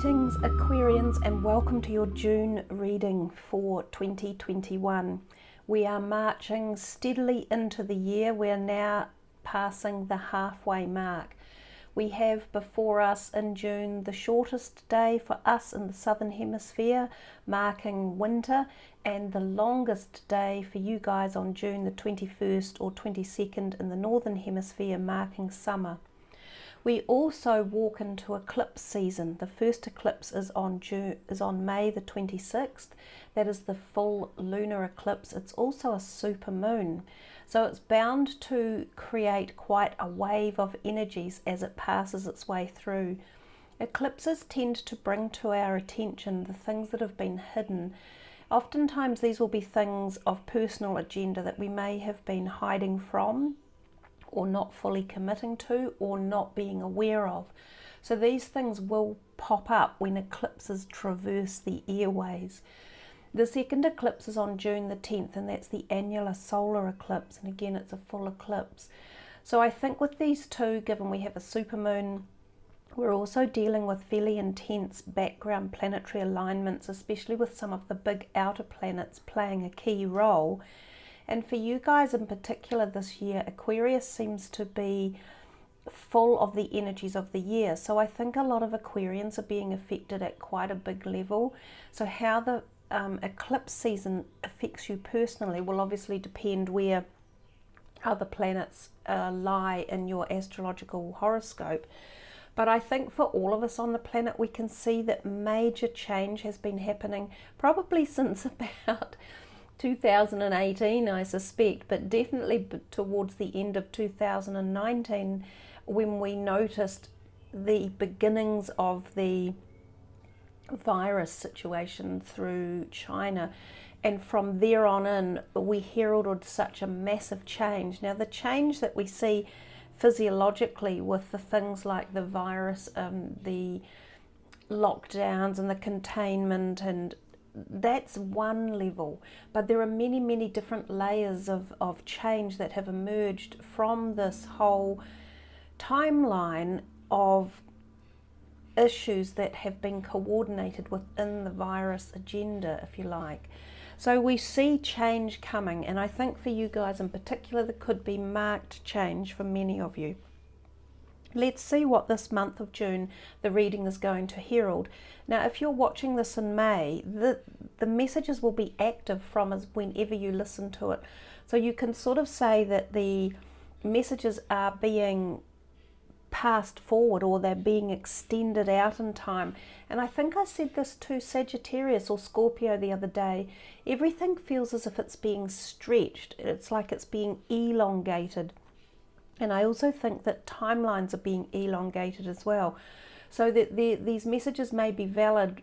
Greetings Aquarians, and welcome to your June reading for 2021. We are marching steadily into the year. We're now passing the halfway mark. We have before us in June the shortest day for us in the southern hemisphere, marking winter, and the longest day for you guys on June the 21st or 22nd in the northern hemisphere, marking summer. We also walk into eclipse season. The first eclipse is on May the 26th. That is the full lunar eclipse. It's also a super moon. So it's bound to create quite a wave of energies as it passes its way through. Eclipses tend to bring to our attention the things that have been hidden. Oftentimes these will be things of personal agenda that we may have been hiding from, or not fully committing to, or not being aware of. So these things will pop up when eclipses traverse the airways. The second eclipse is on June the 10th, and that's the annular solar eclipse, and again it's a full eclipse. So I think with these two, given we have a supermoon, we're also dealing with fairly intense background planetary alignments, especially with some of the big outer planets playing a key role. And for you guys in particular this year, Aquarius seems to be full of the energies of the year. So I think a lot of Aquarians are being affected at quite a big level. So how the eclipse season affects you personally will obviously depend where other planets lie in your astrological horoscope. But I think for all of us on the planet, we can see that major change has been happening probably since about 2018, I suspect, but definitely towards the end of 2019, when we noticed the beginnings of the virus situation through China. And from there on in, we heralded such a massive change. Now, the change that we see physiologically with the things like the virus, the lockdowns and the containment, and that's one level, but there are many different layers of change that have emerged from this whole timeline of issues that have been coordinated within the virus agenda, if you like. So we see change coming, and I think for you guys in particular there could be marked change for many of you. Let's see what this month of June the reading is going to herald. Now, if you're watching this in May, the messages will be active from us whenever you listen to it. So you can sort of say that the messages are being passed forward, or they're being extended out in time. And I think I said this to Sagittarius or Scorpio the other day. Everything feels as if it's being stretched. It's like it's being elongated. And I also think that timelines are being elongated as well, so that these messages may be valid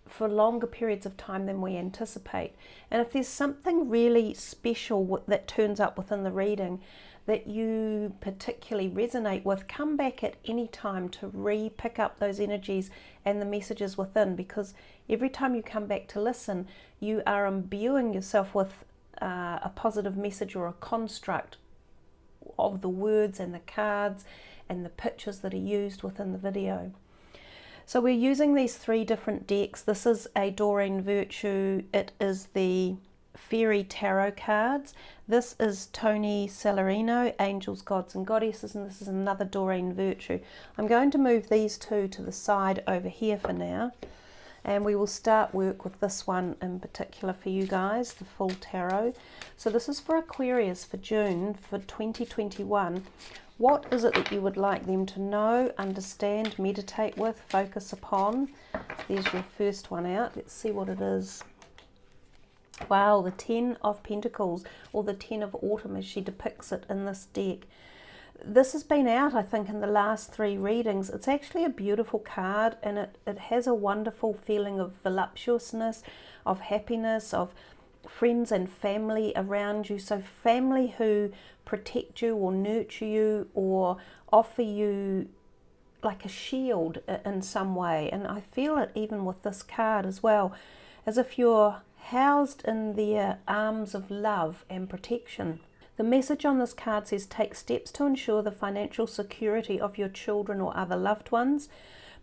for longer periods of time than we anticipate. And if there's something really special that turns up within the reading that you particularly resonate with, come back at any time to pick up those energies and the messages within, because every time you come back to listen, you are imbuing yourself with a positive message or a construct of the words and the cards and the pictures that are used within the video. So we're using these three different decks. This is a Doreen Virtue. It is the Fairy Tarot cards. This is Tony Celerino, Angels, Gods and Goddesses, and this is another Doreen Virtue. I'm going to move these two to the side over here for now, and we will start work with this one in particular for you guys, the full tarot. So this is for Aquarius for June for 2021. What is it that you would like them to know, understand, meditate with, focus upon? There's your first one out. Let's see what it is. Wow, the 10 of Pentacles, or the 10 of Autumn as she depicts it in this deck. This has been out, I think, in the last three readings. It's actually a beautiful card, and it has a wonderful feeling of voluptuousness, of happiness, of friends and family around you. So family who protect you or nurture you or offer you like a shield in some way. And I feel it even with this card as well, as if you're housed in their arms of love and protection. The message on this card says, take steps to ensure the financial security of your children or other loved ones.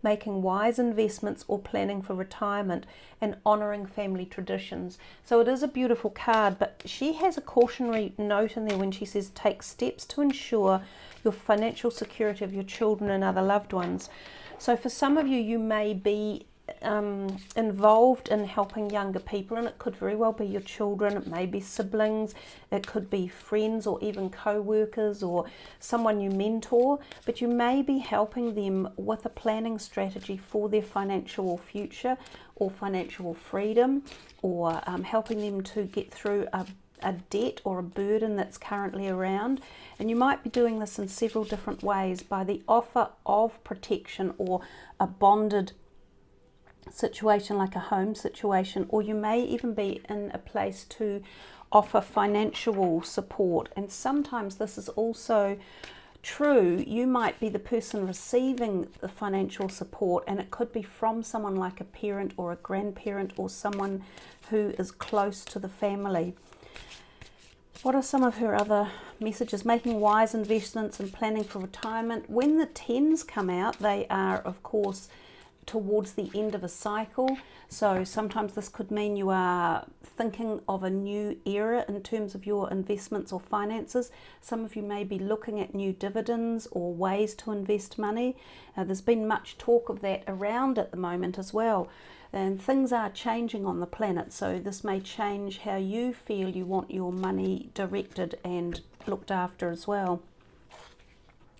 making wise investments or planning for retirement, and honouring family traditions. So it is a beautiful card, but she has a cautionary note in there when she says take steps to ensure your financial security of your children and other loved ones. So for some of you, you may be involved in helping younger people, and it could very well be your children, it may be siblings, it could be friends or even co-workers or someone you mentor, but you may be helping them with a planning strategy for their financial future or financial freedom, or helping them to get through a debt or a burden that's currently around. And you might be doing this in several different ways, by the offer of protection or a bonded situation like a home situation, or you may even be in a place to offer financial support. And sometimes this is also true, you might be the person receiving the financial support, and it could be from someone like a parent or a grandparent or someone who is close to the family. What are some of her other messages? Making wise investments and planning for retirement. When the 10s come out, they are of course towards the end of a cycle. So sometimes this could mean you are thinking of a new era in terms of your investments or finances. Some of you may be looking at new dividends or ways to invest money. There's been much talk of that around at the moment as well. And things are changing on the planet, so this may change how you feel you want your money directed and looked after as well.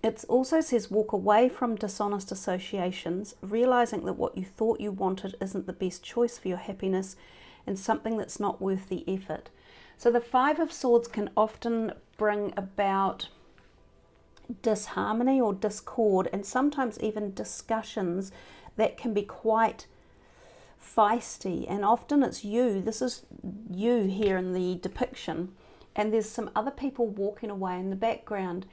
It also says walk away from dishonest associations, realizing that what you thought you wanted isn't the best choice for your happiness and something that's not worth the effort. So the Five of Swords can often bring about disharmony or discord, and sometimes even discussions that can be quite feisty. And often it's you, this is you here in the depiction, and there's some other people walking away in the background.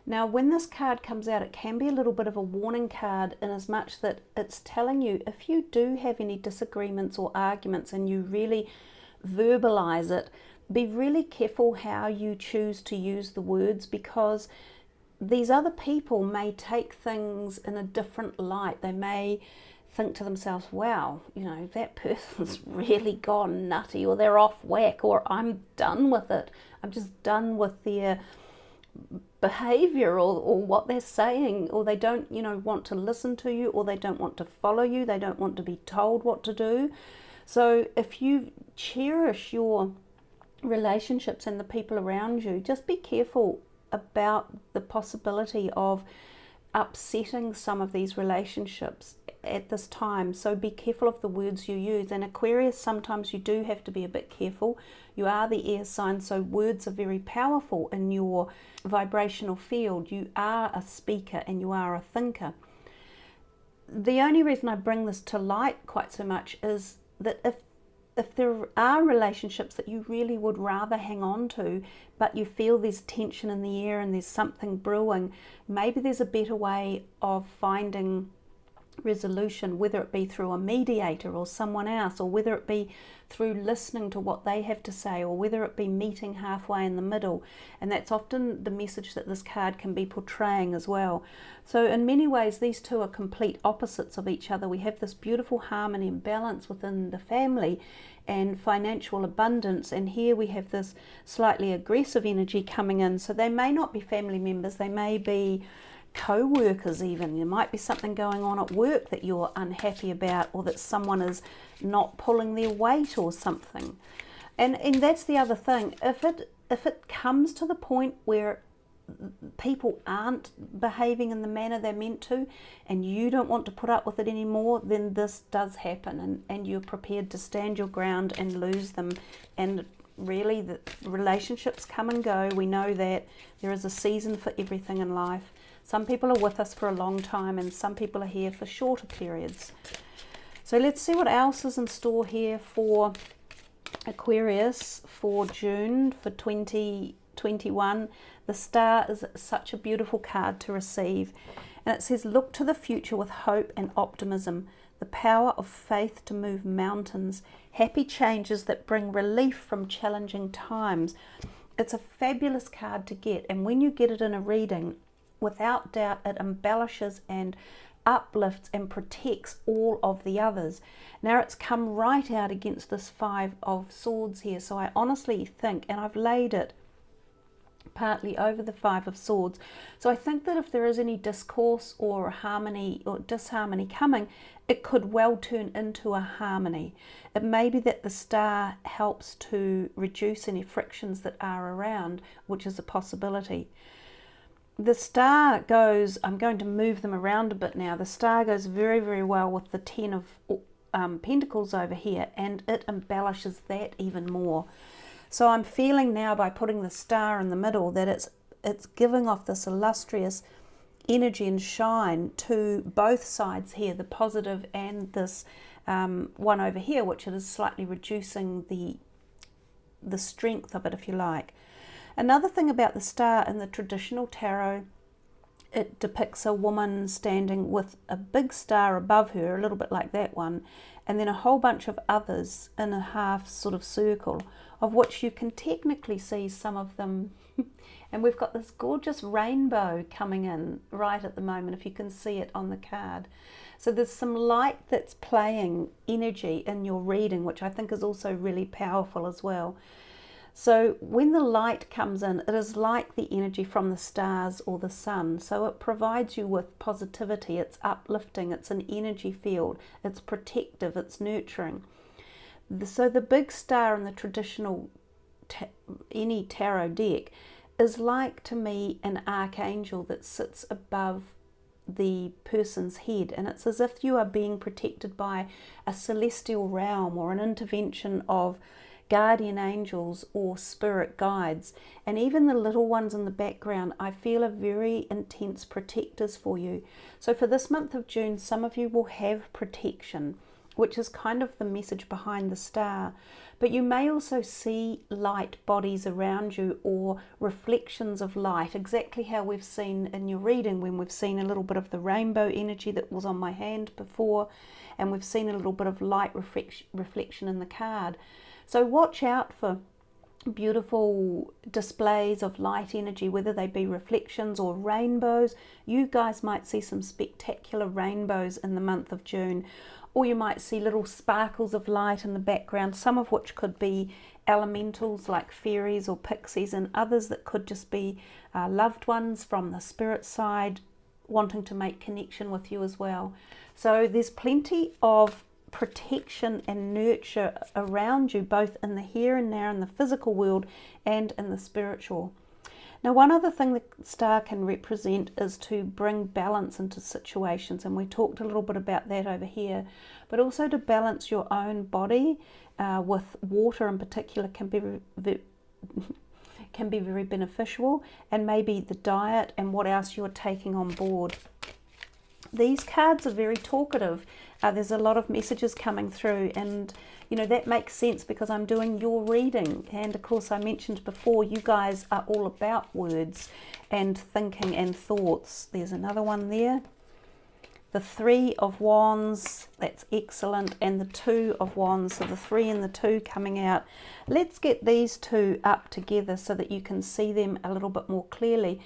Now, when this card comes out, it can be a little bit of a warning card, in as much that it's telling you if you do have any disagreements or arguments and you really verbalize it, be really careful how you choose to use the words, because these other people may take things in a different light. They may think to themselves, wow, you know, that person's really gone nutty, or they're off whack, or I'm done with it. I'm just done with their behavior or what they're saying, or they don't, you know, want to listen to you, or they don't want to follow you, they don't want to be told what to do. So if you cherish your relationships and the people around you, just be careful about the possibility of upsetting some of these relationships at this time. So be careful of the words you use. And Aquarius, sometimes you do have to be a bit careful. You are the air sign, so words are very powerful in your vibrational field. You are a speaker and you are a thinker. The only reason I bring this to light quite so much is that if there are relationships that you really would rather hang on to, but you feel there's tension in the air and there's something brewing, maybe there's a better way of finding resolution, whether it be through a mediator or someone else, or whether it be through listening to what they have to say, or whether it be meeting halfway in the middle. And that's often the message that this card can be portraying as well. So in many ways, these two are complete opposites of each other. We have this beautiful harmony and balance within the family and financial abundance, and here we have this slightly aggressive energy coming in. So they may not be family members, they may be co-workers even. There might be something going on at work that you're unhappy about, or that someone is not pulling their weight or something. And that's the other thing. If it comes to the point where people aren't behaving in the manner they're meant to, and you don't want to put up with it anymore, then this does happen, and you're prepared to stand your ground and lose them. And really, the relationships come and go. We know that there is a season for everything in life. Some people are with us for a long time, and some people are here for shorter periods. So let's see what else is in store here for Aquarius for June for 2021. The Star is such a beautiful card to receive, and it says, look to the future with hope and optimism, the power of faith to move mountains, happy changes that bring relief from challenging times. It's a fabulous card to get, and when you get it in a reading, without doubt, it embellishes and uplifts and protects all of the others. Now it's come right out against this 5 of Swords here, so I honestly think, and I've laid it partly over the 5 of Swords, so I think that if there is any discourse or harmony or disharmony coming, it could well turn into a harmony. It may be that the star helps to reduce any frictions that are around, which is a possibility. The star goes, I'm going to move them around a bit now, the star goes very, very well with the 10 of Pentacles over here, and it embellishes that even more. So I'm feeling now, by putting the star in the middle, that it's giving off this illustrious energy and shine to both sides here, the positive and this one over here, which is slightly reducing the strength of it, if you like. Another thing about the star in the traditional tarot, it depicts a woman standing with a big star above her, a little bit like that one, and then a whole bunch of others in a half sort of circle, of which you can technically see some of them. And we've got this gorgeous rainbow coming in right at the moment, if you can see it on the card. So there's some light that's playing energy in your reading, which I think is also really powerful as well. So when the light comes in, it is like the energy from the stars or the sun. So it provides you with positivity, it's uplifting, it's an energy field, it's protective, it's nurturing. So the big star in the traditional, any tarot deck, is like, to me, an archangel that sits above the person's head, and it's as if you are being protected by a celestial realm or an intervention of guardian angels or spirit guides. And even the little ones in the background, I feel, are very intense protectors for you. So for this month of June, some of you will have protection, which is kind of the message behind the star. But you may also see light bodies around you, or reflections of light, exactly how we've seen in your reading, when we've seen a little bit of the rainbow energy that was on my hand before, and we've seen a little bit of light reflection in the card. So watch out for beautiful displays of light energy, whether they be reflections or rainbows. You guys might see some spectacular rainbows in the month of June, or you might see little sparkles of light in the background, some of which could be elementals like fairies or pixies, and others that could just be loved ones from the spirit side wanting to make connection with you as well. So there's plenty of protection and nurture around you, both in the here and now, in the physical world and in the spiritual. Now, one other thing the star can represent is to bring balance into situations, and we talked a little bit about that over here, but also to balance your own body with water in particular can be very beneficial, and maybe the diet and what else you're taking on board. These cards are very talkative. There's a lot of messages coming through, and you know that makes sense because I'm doing your reading, and of course I mentioned before, you guys are all about words and thinking and thoughts. There's another one there, the 3 of Wands, that's excellent, and the 2 of Wands, so the 3 and the 2 coming out. Let's get these two up together so that you can see them a little bit more clearly.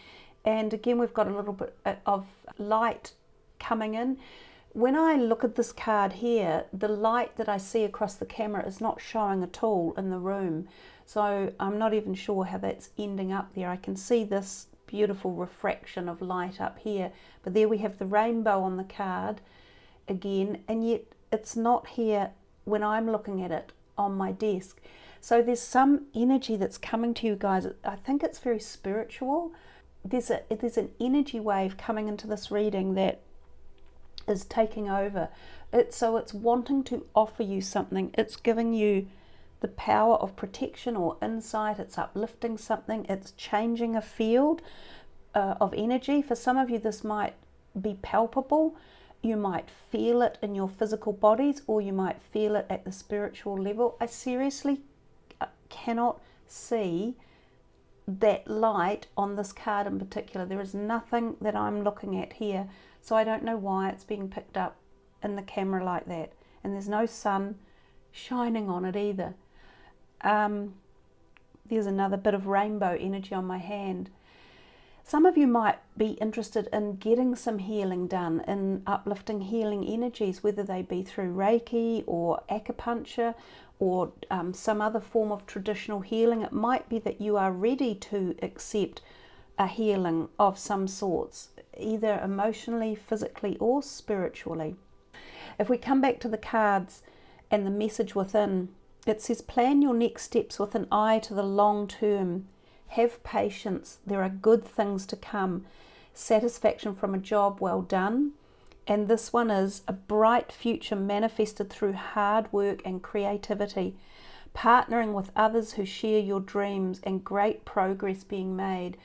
And again, we've got a little bit of light coming in. When I look at this card here, the light that I see across the camera is not showing at all in the room, so I'm not even sure how that's ending up there. I can see this beautiful refraction of light up here, but there we have the rainbow on the card again, and yet it's not here when I'm looking at it on my desk. So there's some energy that's coming to you guys. I think it's very spiritual. There's an energy wave coming into this reading that is taking over. So it's wanting to offer you something. It's giving you the power of protection or insight. It's uplifting something. It's changing a field of energy. For some of you, this might be palpable. You might feel it in your physical bodies, or you might feel it at the spiritual level. I seriously cannot see that light on this card in particular. There is nothing that I'm looking at here, so I don't know why it's being picked up in the camera like that, and there's no sun shining on it either. There's another bit of rainbow energy on my hand. Some of you might be interested in getting some healing done, in uplifting healing energies, whether they be through Reiki or acupuncture or some other form of traditional healing. It might be that you are ready to accept a healing of some sorts, either emotionally, physically, or spiritually. If we come back to the cards and the message within, it says, plan your next steps with an eye to the long term. Have patience. There are good things to come. Satisfaction from a job well done. And this one is a bright future manifested through hard work and creativity. Partnering with others who share your dreams and great progress being made.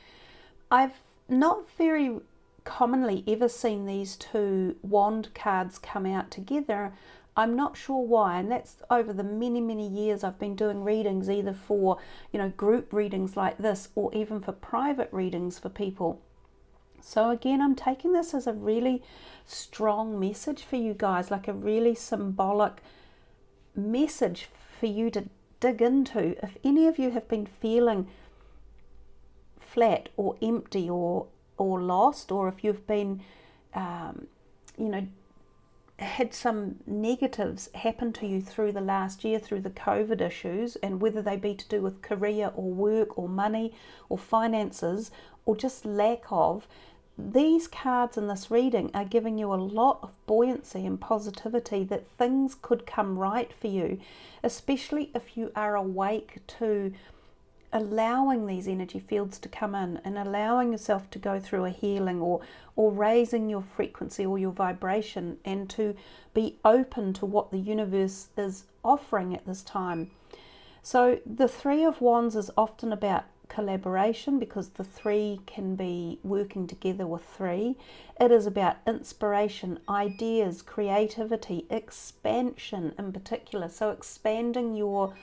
I've not very commonly ever seen these two wand cards come out together. I'm not sure why, and that's over the many years I've been doing readings, either for group readings like this or even for private readings for people. So again, I'm taking this as a really strong message for you guys, like a really symbolic message for you to dig into. If any of you have been feeling flat or empty or lost, or if you've been had some negatives happen to you through the last year, through the COVID issues, and whether they be to do with career or work or money or finances or just lack of, these cards in this reading are giving you a lot of buoyancy and positivity that things could come right for you, especially if you are awake to allowing these energy fields to come in and allowing yourself to go through a healing or raising your frequency or your vibration, and to be open to what the universe is offering at this time. So the Three of Wands is often about collaboration, because the three can be working together with three. It is about inspiration, ideas, creativity, expansion in particular. So expanding your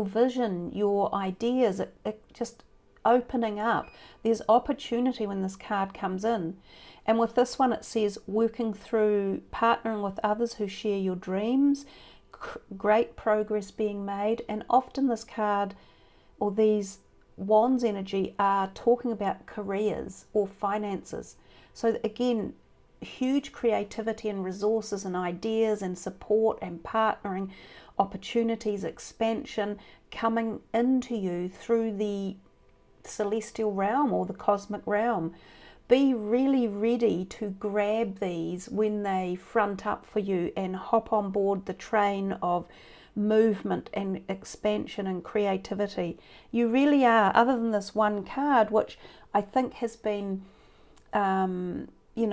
vision, your ideas, it just opening up. There's opportunity when this card comes in. And with this one, it says working through, partnering with others who share your dreams, great progress being made. And often this card, or these wands energy, are talking about careers or finances. So again, huge creativity and resources and ideas and support and partnering, opportunities, expansion coming into you through the celestial realm or the cosmic realm. Be really ready to grab these when they front up for you and hop on board the train of movement and expansion and creativity. You really are, other than this one card, which I think has been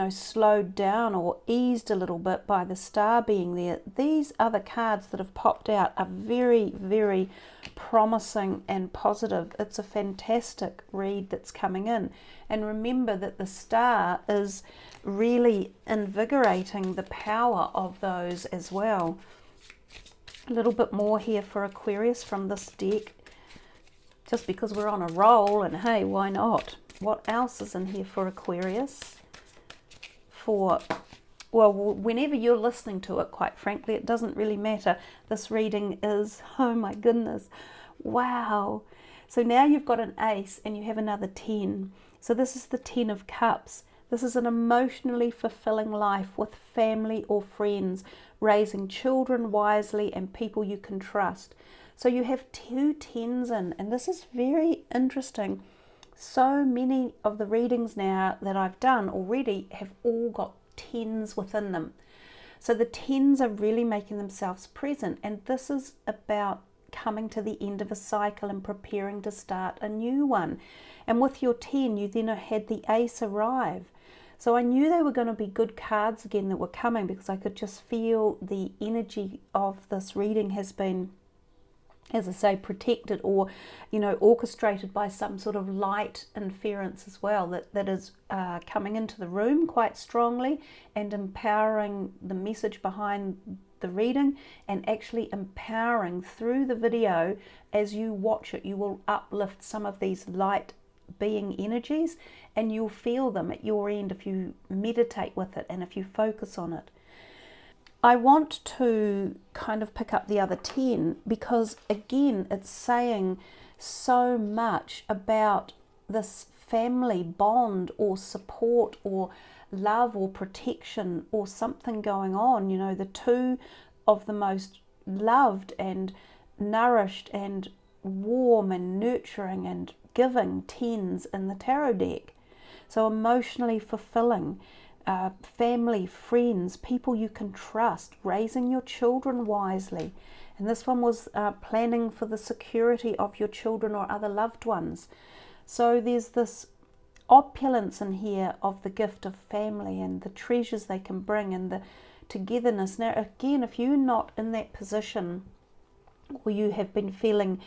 slowed down or eased a little bit by the star being there. These other cards that have popped out are very promising and positive. It's a fantastic read that's coming in. And remember that the star is really invigorating the power of those as well. A little bit more here for Aquarius from this deck, just because we're on a roll, and hey, why not? What else is in here for Aquarius? Well, whenever you're listening to it, quite frankly, it doesn't really matter. This reading is, oh my goodness, wow. So now you've got an ace and you have another 10. So this is the 10 of Cups. This is an emotionally fulfilling life with family or friends, raising children wisely and people you can trust. So you have two 10s in, and this is very interesting. So many of the readings now that I've done already have all got 10s within them. So the 10s are really making themselves present, and this is about coming to the end of a cycle and preparing to start a new one. And with your 10, you then had the ace arrive. So I knew they were going to be good cards again that were coming, because I could just feel the energy of this reading has been, as I say, protected or, orchestrated by some sort of light interference as well that is coming into the room quite strongly and empowering the message behind the reading, and actually empowering through the video. As you watch it, you will uplift some of these light being energies, and you'll feel them at your end if you meditate with it and if you focus on it. I want to kind of pick up the other 10, because again, it's saying so much about this family bond or support or love or protection or something going on. You know, the two of the most loved and nourished and warm and nurturing and giving tens in the tarot deck. So emotionally fulfilling, family, friends, people you can trust, raising your children wisely. And this one was planning for the security of your children or other loved ones. So there's this opulence in here of the gift of family and the treasures they can bring and the togetherness. Now again, if you're not in that position or you have been feeling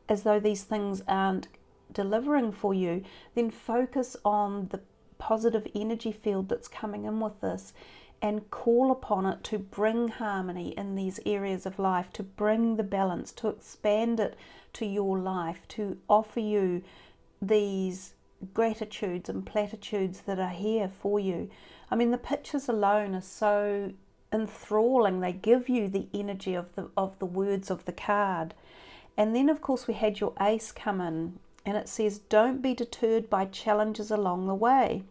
as though these things aren't delivering for you, then focus on the positive energy field that's coming in with this and call upon it to bring harmony in these areas of life, to bring the balance, to expand it to your life, to offer you these gratitudes and platitudes that are here for you. I mean, the pictures alone are so enthralling. They give you the energy of the words of the card. And then of course we had your ace come in, and it says, don't be deterred by challenges along the way.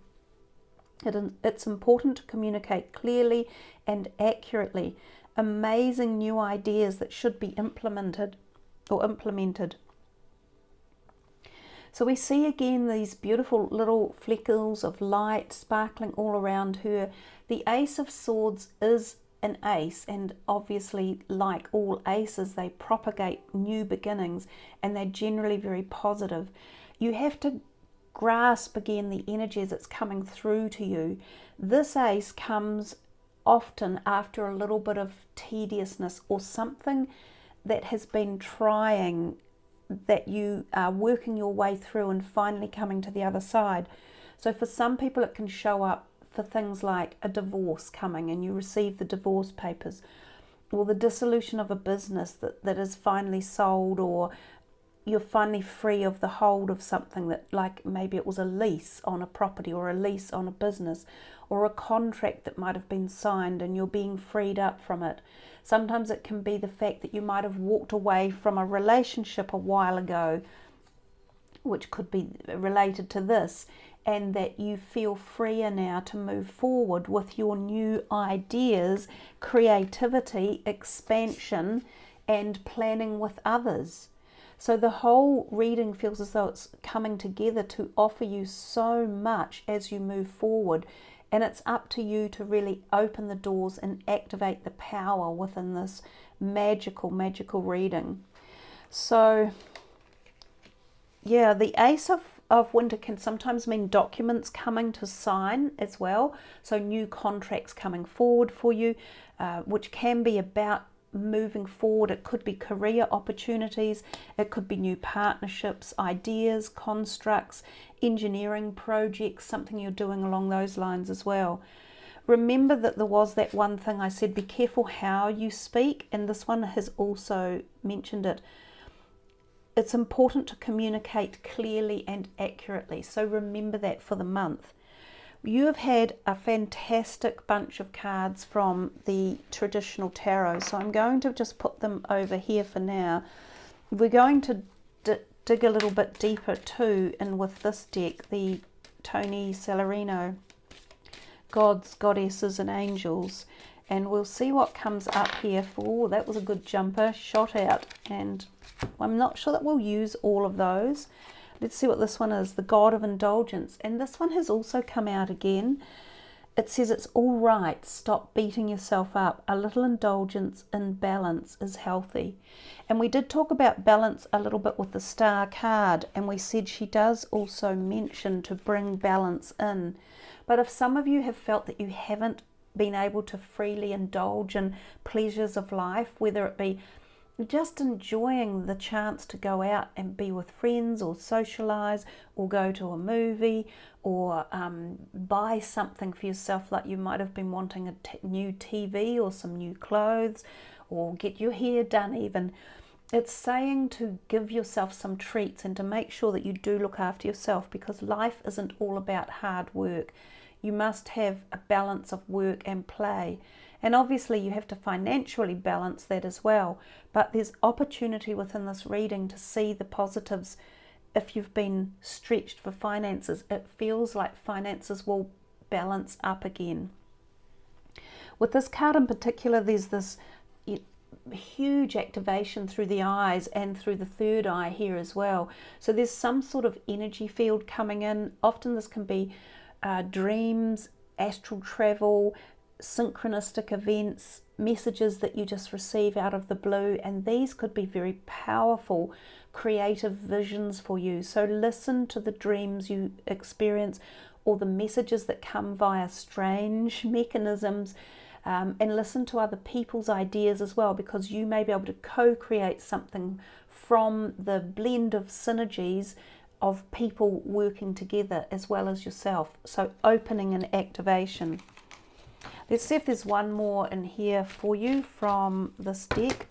It's important to communicate clearly and accurately. Amazing new ideas that should be implemented. So we see again these beautiful little fleckles of light sparkling all around her. The Ace of Swords is an ace, and obviously like all aces, they propagate new beginnings and they're generally very positive. You have to grasp again the energy as it's coming through to you. This ace comes often after a little bit of tediousness or something that has been trying, that you are working your way through and finally coming to the other side. So for some people it can show up for things like a divorce coming and you receive the divorce papers, or the dissolution of a business that is finally sold, or you're finally free of the hold of something that, like maybe it was a lease on a property or a lease on a business or a contract that might have been signed and you're being freed up from it. Sometimes it can be the fact that you might have walked away from a relationship a while ago, which could be related to this, and that you feel freer now to move forward with your new ideas, creativity, expansion, and planning with others. So the whole reading feels as though it's coming together to offer you so much as you move forward, and it's up to you to really open the doors and activate the power within this magical reading. So yeah, the Ace of Winter can sometimes mean documents coming to sign as well. So new contracts coming forward for you, which can be about moving forward. It could be career opportunities, it could be new partnerships, ideas, constructs, engineering projects, something you're doing along those lines as well. Remember that there was that one thing I said, be careful how you speak, and this one has also mentioned it. It's important to communicate clearly and accurately, so remember that for the month. You have had a fantastic bunch of cards from the traditional tarot, so I'm going to just put them over here for now. We're going to dig a little bit deeper too, and with this deck, the Tony Salarino, Gods, Goddesses and Angels, and we'll see what comes up here for. That was a good jumper, shot out, and I'm not sure that we'll use all of those. Let's see what this one is, the God of Indulgence. And this one has also come out again. It says it's all right, stop beating yourself up. A little indulgence in balance is healthy. And we did talk about balance a little bit with the Star card, and we said she does also mention to bring balance in. But if some of you have felt that you haven't been able to freely indulge in pleasures of life, whether it be just enjoying the chance to go out and be with friends or socialize or go to a movie or buy something for yourself, like you might have been wanting a new TV or some new clothes or get your hair done even. It's saying to give yourself some treats and to make sure that you do look after yourself, because life isn't all about hard work. You must have a balance of work and play. And obviously you have to financially balance that as well. But there's opportunity within this reading to see the positives if you've been stretched for finances, it feels like finances will balance up again. With this card in particular, there's this huge activation through the eyes and through the third eye here as well. So there's some sort of energy field coming in. Often this can be dreams, astral travel, synchronistic events, messages that you just receive out of the blue, and these could be very powerful creative visions for you. So listen to the dreams you experience or the messages that come via strange mechanisms, and listen to other people's ideas as well, because you may be able to co-create something from the blend of synergies of people working together as well as yourself. So opening and activation. Let's see if there's one more in here for you from this deck.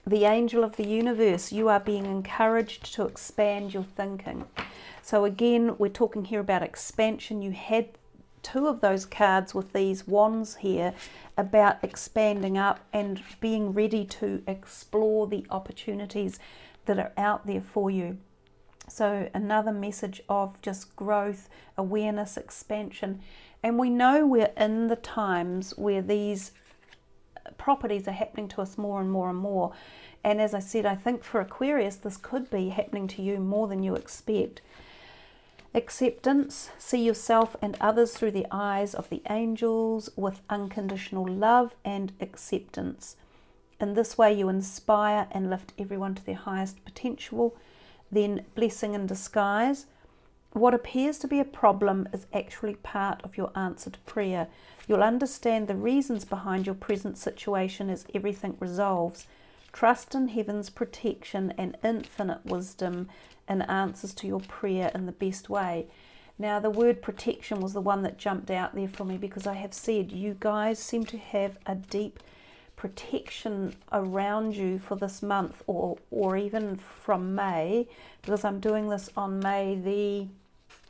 The Angel of the Universe. You are being encouraged to expand your thinking. So again, we're talking here about expansion. You had two of those cards with these wands here about expanding up and being ready to explore the opportunities that are out there for you. So another message of just growth, awareness, expansion. And we know we're in the times where these properties are happening to us more and more and more. And as I said, I think for Aquarius, this could be happening to you more than you expect. Acceptance. See yourself and others through the eyes of the angels with unconditional love and acceptance. In this way, you inspire and lift everyone to their highest potential. Then blessing in disguise. What appears to be a problem is actually part of your answered prayer. You'll understand the reasons behind your present situation as everything resolves. Trust in heaven's protection and infinite wisdom in answers to your prayer in the best way. Now, the word protection was the one that jumped out there for me, because I have said you guys seem to have a deep protection around you for this month, or even from May, because I'm doing this on May the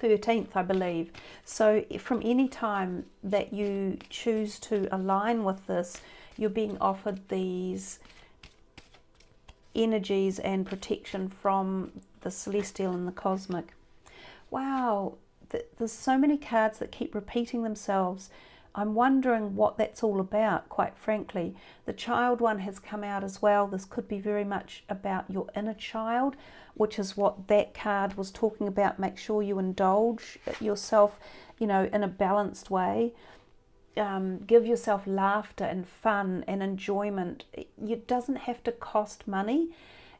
13th, I believe. So from any time that you choose to align with this, you're being offered these energies and protection from the celestial and the cosmic. Wow, there's so many cards that keep repeating themselves. I'm wondering what that's all about, quite frankly. The child one has come out as well. This could be very much about your inner child, which is what that card was talking about. Make sure you indulge yourself, in a balanced way. Give yourself laughter and fun and enjoyment. It doesn't have to cost money.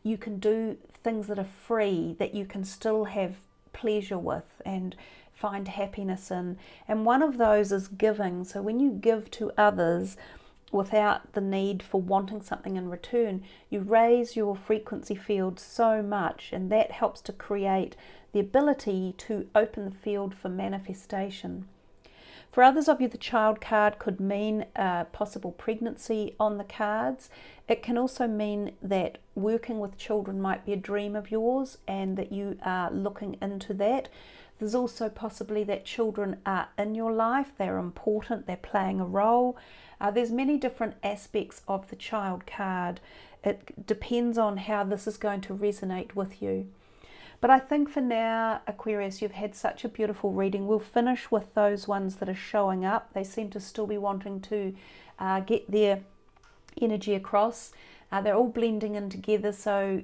You can do things that are free, that you can still have pleasure with and find happiness in. And one of those is giving. So when you give to others without the need for wanting something in return, you raise your frequency field so much, and that helps to create the ability to open the field for manifestation. For others of you, the child card could mean a possible pregnancy on the cards. It can also mean that working with children might be a dream of yours and that you are looking into that. There's also possibly that children are in your life, they're important, they're playing a role. There's many different aspects of the child card. It depends on how this is going to resonate with you. But I think for now, Aquarius, you've had such a beautiful reading. We'll finish with those ones that are showing up. They seem to still be wanting to get their energy across. They're all blending in together, so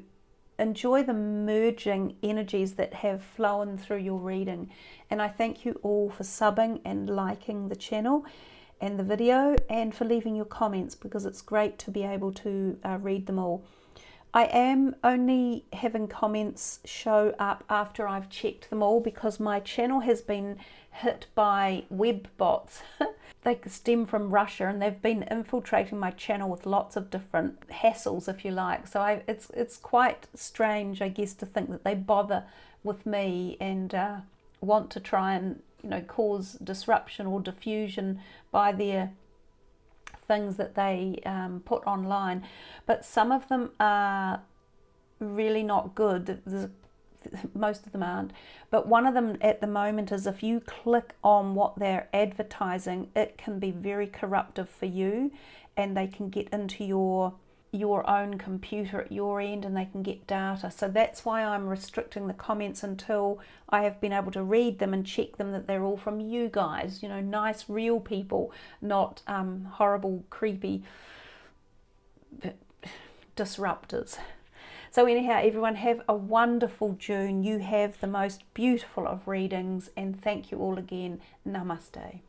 enjoy the merging energies that have flown through your reading. And I thank you all for subbing and liking the channel and the video, and for leaving your comments, because it's great to be able to read them all. I am only having comments show up after I've checked them all, because my channel has been hit by web bots. They stem from Russia, and they've been infiltrating my channel with lots of different hassles, if you like. So it's quite strange, I guess, to think that they bother with me and want to try and cause disruption or diffusion by their things that they put online. But some of them are really not good. Most of them aren't. But one of them at the moment is, if you click on what they're advertising, it can be very corruptive for you, and they can get into your your own computer at your end and they can get data. So that's why I'm restricting the comments until I have been able to read them and check them that they're all from you guys, you know, nice real people, not horrible creepy disruptors. So anyhow, everyone, have a wonderful June. You have the most beautiful of readings, and thank you all again. Namaste.